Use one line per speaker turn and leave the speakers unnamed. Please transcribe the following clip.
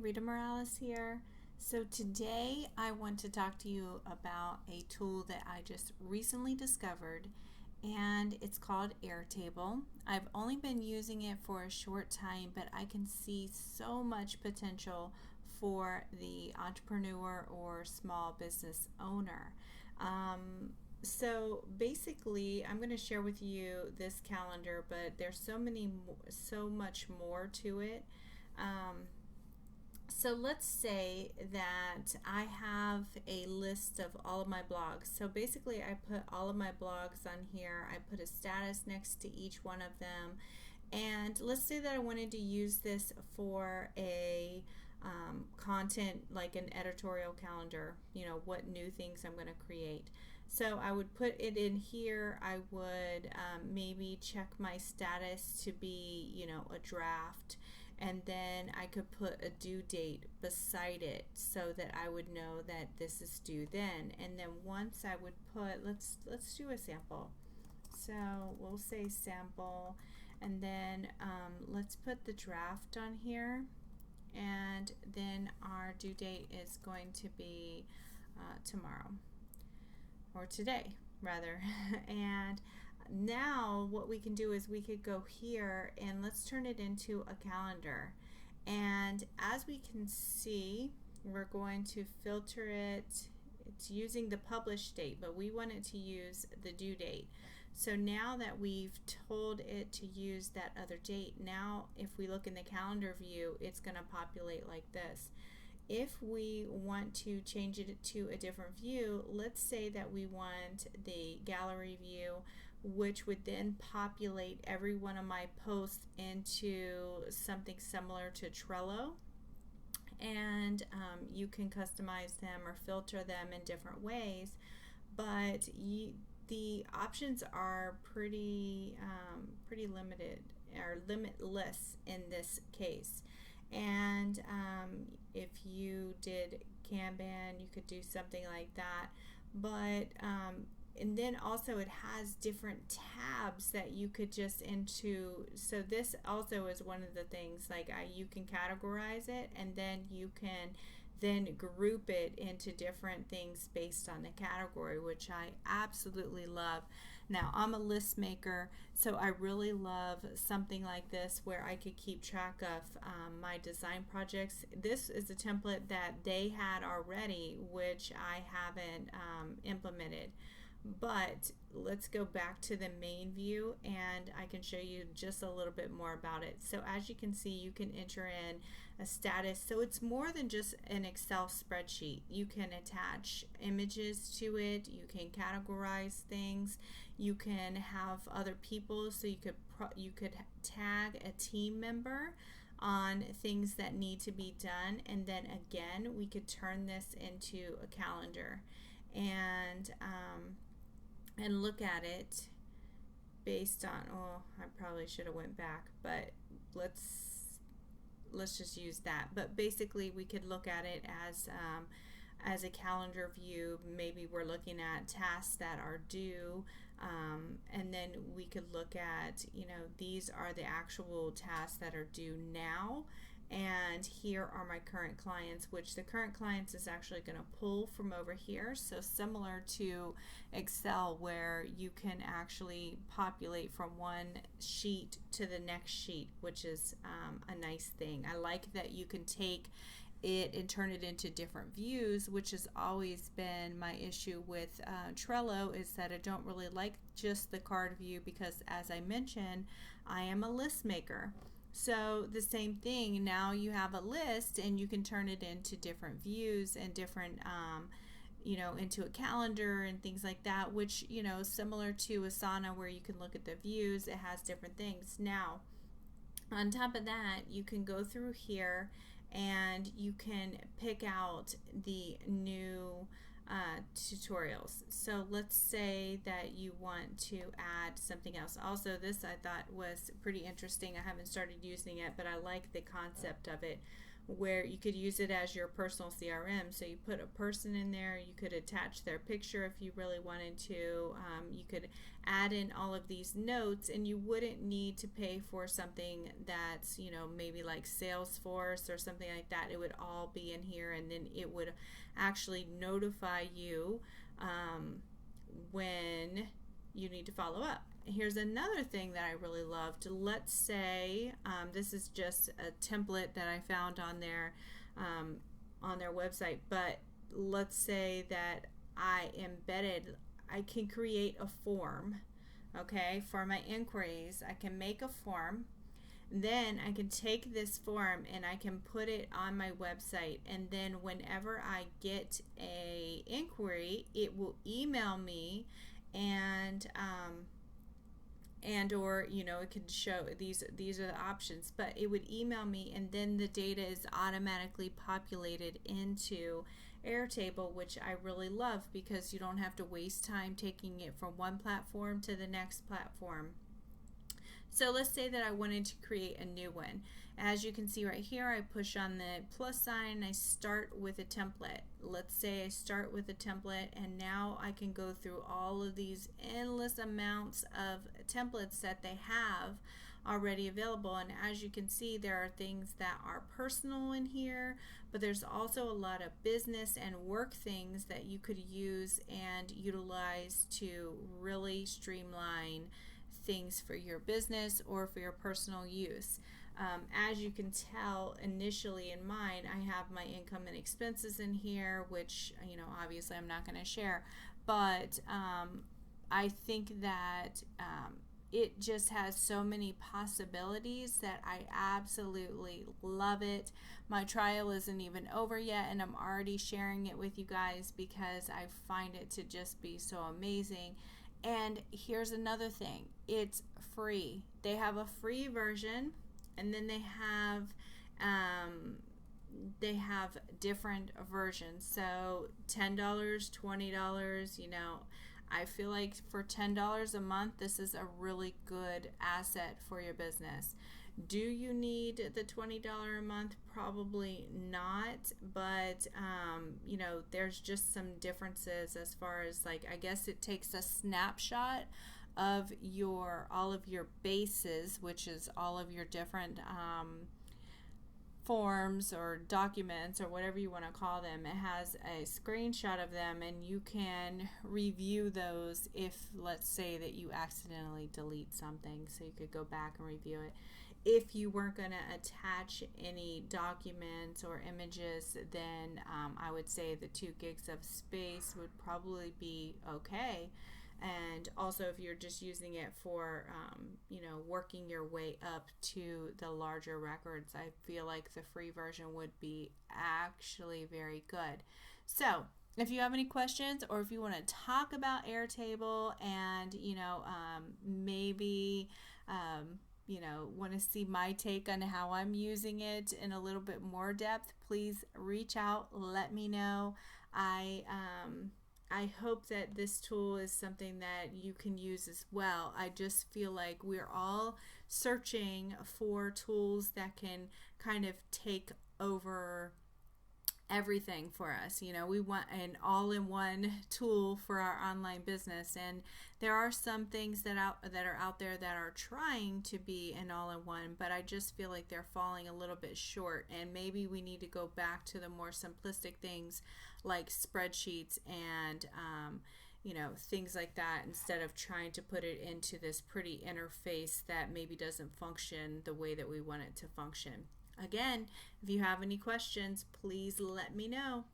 Rita Morales here. So today I want to talk to you about a tool that I just recently discovered, and it's called Airtable. I've only been using it for a short time, but I can see so much potential for the entrepreneur or small business owner. So basically, I'm going to share with you this calendar, but there's so much more to it. So let's say that I have a list of all of my blogs. So basically I put all of my blogs on here. I put a status next to each one of them. And let's say that I wanted to use this for a content, like an editorial calendar, what new things I'm going to create. So I would put it in here. I would maybe check my status to be, a draft. And then I could put a due date beside it so that I would know that this is due then. And then once I would put, let's do a sample. So we'll say sample, and then let's put the draft on here, and then our due date is going to be tomorrow, or today rather. And now what we can do is we could go here and let's turn it into a calendar. And as we can see, we're going to filter it. It's using the published date, but we want it to use the due date. So now that we've told it to use that other date, now if we look in the calendar view, it's going to populate like this. If we want to change it to a different view, let's say that we want the gallery view, which would then populate every one of my posts into something similar to Trello. And you can customize them or filter them in different ways, but the options are pretty limited, or limitless in this case. And if you did Kanban, you could do something like that. But and then also it has different tabs that you could just into. So this also is one of the things, like you can categorize it, and then you can then group it into different things based on the category, which I absolutely love. Now, I'm a list maker, so I really love something like this where I could keep track of my design projects. This is a template that they had already, which I haven't implemented. But let's go back to the main view and I can show you just a little bit more about it. So as you can see, you can enter in a status. So it's more than just an Excel spreadsheet. You can attach images to it. You can categorize things. You can have other people. So you could tag a team member on things that need to be done. And then again, we could turn this into a calendar and look at it based on, oh, I probably should have went back, but let's just use that. But basically we could look at it as a calendar view. Maybe we're looking at tasks that are due, and then we could look at, these are the actual tasks that are due now, and here are my current clients, which the current clients is actually going to pull from over here. So similar to Excel, where you can actually populate from one sheet to the next sheet, which is a nice thing. I like that you can take it and turn it into different views, which has always been my issue with Trello, is that I don't really like just the card view, because as I mentioned, I am a list maker. So the same thing, now you have a list and you can turn it into different views and different, into a calendar and things like that, which, similar to Asana, where you can look at the views, it has different things. Now, on top of that, you can go through here and you can pick out the new tutorials. So let's say that you want to add something else. Also, this I thought was pretty interesting. I haven't started using it, but I like the concept of it, where you could use it as your personal CRM. So you put a person in there, you could attach their picture if you really wanted to. You could add in all of these notes, and you wouldn't need to pay for something that's, maybe like Salesforce or something like that. It would all be in here, and then it would actually notify you when you need to follow up. Here's another thing that I really loved. Let's say this is just a template that I found on their website, but let's say that I can create a form, okay, for my inquiries. I can make a form. Then I can take this form and I can put it on my website, and then whenever I get a inquiry, it will email me, and or it could show these are the options, but it would email me, and then the data is automatically populated into Airtable, which I really love because you don't have to waste time taking it from one platform to the next platform. So let's say that I wanted to create a new one. As you can see right here, I push on the plus sign and I start with a template. Let's say I start with a template, and now I can go through all of these endless amounts of templates that they have already available. And as you can see, there are things that are personal in here, but there's also a lot of business and work things that you could use and utilize to really streamline things for your business or for your personal use. As you can tell, initially in mine, I have my income and expenses in here, which obviously I'm not going to share, but I think that it just has so many possibilities that I absolutely love it. My trial isn't even over yet, and I'm already sharing it with you guys because I find it to just be so amazing. And here's another thing, it's free. They have a free version, and then they have different versions. So $10, $20, I feel like for $10 a month, this is a really good asset for your business. Do you need the $20 a month? Probably not, but there's just some differences as far as, like, I guess it takes a snapshot of all of your bases, which is all of your different forms or documents or whatever you want to call them. It has a screenshot of them, and you can review those if, let's say, that you accidentally delete something, so you could go back and review it. If you weren't going to attach any documents or images, then I would say the 2 gigs of space would probably be okay. And also, if you're just using it for working your way up to the larger records, I feel like the free version would be actually very good. So if you have any questions, or if you want to talk about Airtable and maybe want to see my take on how I'm using it in a little bit more depth, please reach out, let me know. I hope that this tool is something that you can use as well. I just feel like we're all searching for tools that can kind of take over everything for us. We want an all-in-one tool for our online business, and there are some things that are out there that are trying to be an all-in-one, but I just feel like they're falling a little bit short, and maybe we need to go back to the more simplistic things like spreadsheets and things like that, instead of trying to put it into this pretty interface that maybe doesn't function the way that we want it to function. Again, if you have any questions, please let me know.